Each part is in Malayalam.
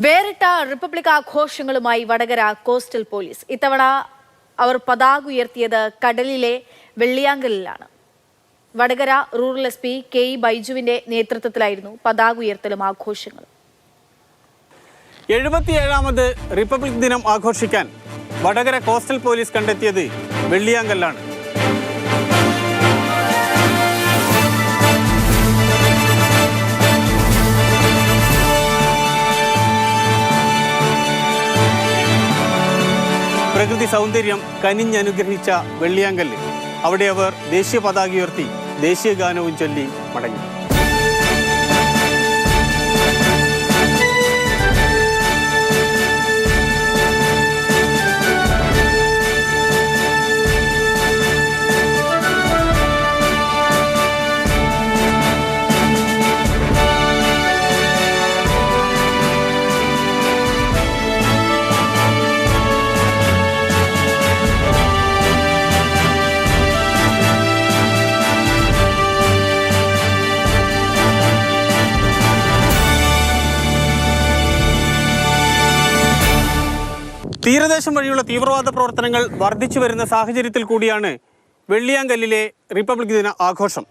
വേറിട്ട റിപ്പബ്ലിക് ആഘോഷങ്ങളുമായി വടകര കോസ്റ്റൽ പോലീസ്. ഇത്തവണ അവർ പതാക ഉയർത്തിയത് കടലിലെ വെള്ളിയാങ്കലിലാണ്. വടകര റൂറൽ SP കെ ബൈജുവിന്റെ നേതൃത്വത്തിലായിരുന്നു പതാക ഉയർത്തലും ആഘോഷങ്ങളും. 77ാമത് റിപ്പബ്ലിക് ദിനം ആഘോഷിക്കാൻ വടകര കോസ്റ്റൽ പോലീസ് കണ്ടെത്തിയത് വെള്ളിയാങ്കല്ലാണ്. പ്രകൃതി സൗന്ദര്യം കനിഞ്ഞനുഗ്രഹിച്ച വെള്ളിയാങ്കല്ല്. അവിടെ അവർ ദേശീയ പതാക ഉയർത്തി ദേശീയ ഗാനവും ചൊല്ലി മടങ്ങി. തീരദേശം വഴിയുള്ള തീവ്രവാദ പ്രവർത്തനങ്ങൾ വർദ്ധിച്ചു വരുന്ന സാഹചര്യത്തിൽ കൂടിയാണ് വെള്ളിയാങ്കല്ലിലെ റിപ്പബ്ലിക് ദിന ആഘോഷം.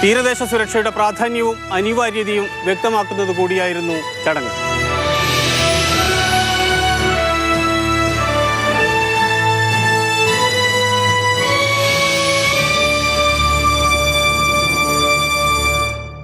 തീരദേശ സുരക്ഷയുടെ പ്രാധാന്യവും അനിവാര്യതയും വ്യക്തമാക്കുന്നത് കൂടിയായിരുന്നു ചടങ്ങ്.